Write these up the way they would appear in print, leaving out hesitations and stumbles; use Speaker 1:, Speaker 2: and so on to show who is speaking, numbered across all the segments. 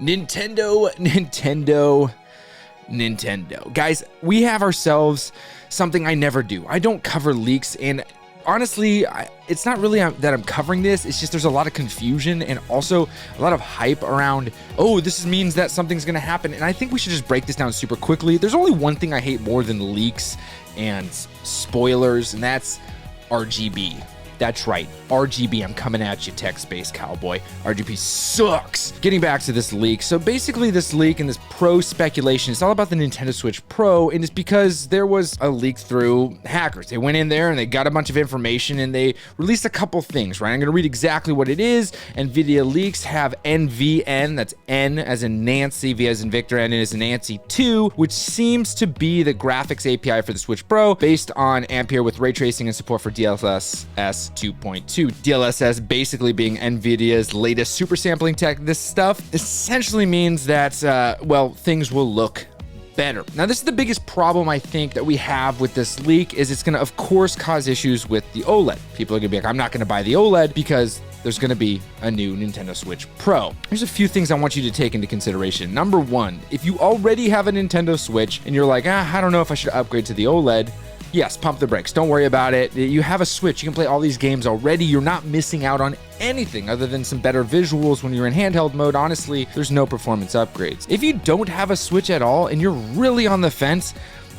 Speaker 1: Nintendo. Guys, we have ourselves something I never do. I don't cover leaks, and honestly, it's not really that I'm covering this. It's just there's a lot of confusion and also a lot of hype around, oh, this means that something's going to happen. And I think we should just break this down super quickly. There's only one thing I hate more than leaks and spoilers, and that's RGB. That's right, RGB, I'm coming at you, tech space cowboy. RGB sucks. Getting back to this leak. So basically this leak and this pro speculation, it's all about the Nintendo Switch Pro, and it's because there was a leak through hackers. They went in there and they got a bunch of information and they released a couple things, right? I'm gonna read exactly what it is. NVIDIA leaks have NVN, that's N as in Nancy, V as in Victor, N as in Nancy 2, which seems to be the graphics API for the Switch Pro based on Ampere with ray tracing and support for DLSS 2.2. DLSS basically being NVIDIA's latest super sampling tech. This stuff essentially means that, well, things will look better. Now, this is the biggest problem I think that we have with this leak is it's going to, of course, cause issues with the OLED. People are going to be like, I'm not going to buy the OLED because there's going to be a new Nintendo Switch Pro. There's a few things I want you to take into consideration. Number one, if you already have a Nintendo Switch and you're like, I don't know if I should upgrade to the OLED, yes, pump the brakes. Don't worry about it. You have a Switch. You can play all these games already. You're not missing out on anything other than some better visuals when you're in handheld mode. Honestly, there's no performance upgrades. If you don't have a Switch at all and you're really on the fence,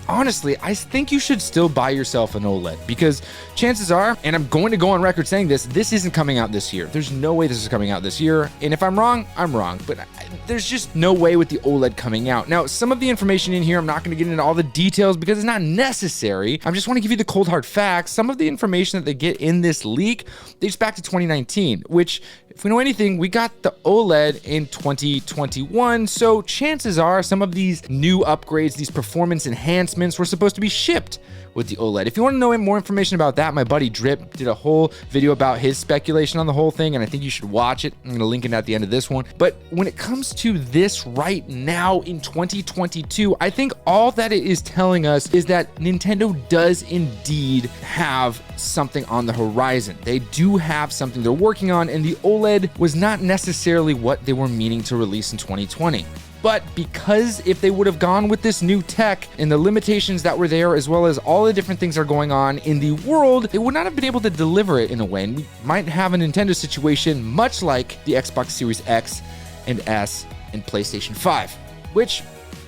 Speaker 1: honestly, I think you should still buy yourself an OLED because chances are, and I'm going to go on record saying this isn't coming out this year. There's no way this is coming out this year. And if I'm wrong, I'm wrong. But there's just no way with the OLED coming out. Now, some of the information in here, I'm not going to get into all the details because it's not necessary. I just want to give you the cold hard facts. Some of the information that they get in this leak dates back to 2019, which, if we know anything, we got the OLED in 2021. So chances are some of these new upgrades, these performance enhancements were supposed to be shipped with the OLED. If you want to know more information about that, my buddy Drip did a whole video about his speculation on the whole thing, and I think you should watch it. I'm going to link it at the end of this one. But when it comes to this right now in 2022, I think all that it is telling us is that Nintendo does indeed have something on the horizon. They do have something they're working on, and the OLED was not necessarily what they were meaning to release in 2020. But because if they would have gone with this new tech and the limitations that were there, as well as all the different things that are going on in the world, they would not have been able to deliver it in a way. And we might have a Nintendo situation much like the Xbox Series X and S and PlayStation 5, which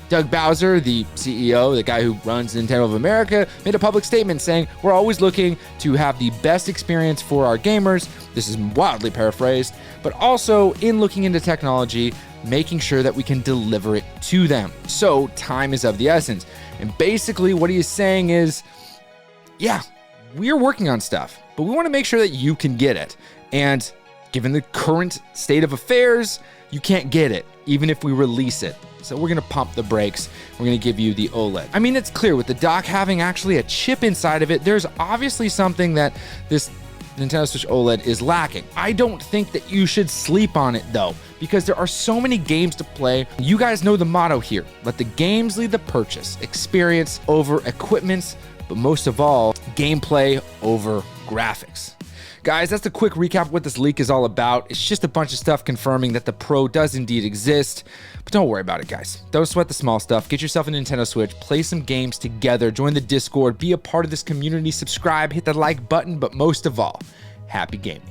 Speaker 1: Doug Bowser, the CEO, the guy who runs Nintendo of America, made a public statement saying, we're always looking to have the best experience for our gamers. This is wildly paraphrased, but also in looking into technology, making sure that we can deliver it to them. So time is of the essence. And basically what he is saying is, yeah, we're working on stuff, but we want to make sure that you can get it. And given the current state of affairs, you can't get it, even if we release it. So we're going to pump the brakes. We're going to give you the OLED. I mean, it's clear with the dock having actually a chip inside of it, there's obviously something that this Nintendo Switch OLED is lacking. I don't think that you should sleep on it though, because there are so many games to play. You guys know the motto here. Let the games lead the purchase. Experience over equipment, but most of all, gameplay over graphics. Guys, that's the quick recap of what this leak is all about. It's just a bunch of stuff confirming that the Pro does indeed exist. But don't worry about it, guys. Don't sweat the small stuff. Get yourself a Nintendo Switch, play some games together, join the Discord, be a part of this community, subscribe, hit the like button, but most of all, happy gaming.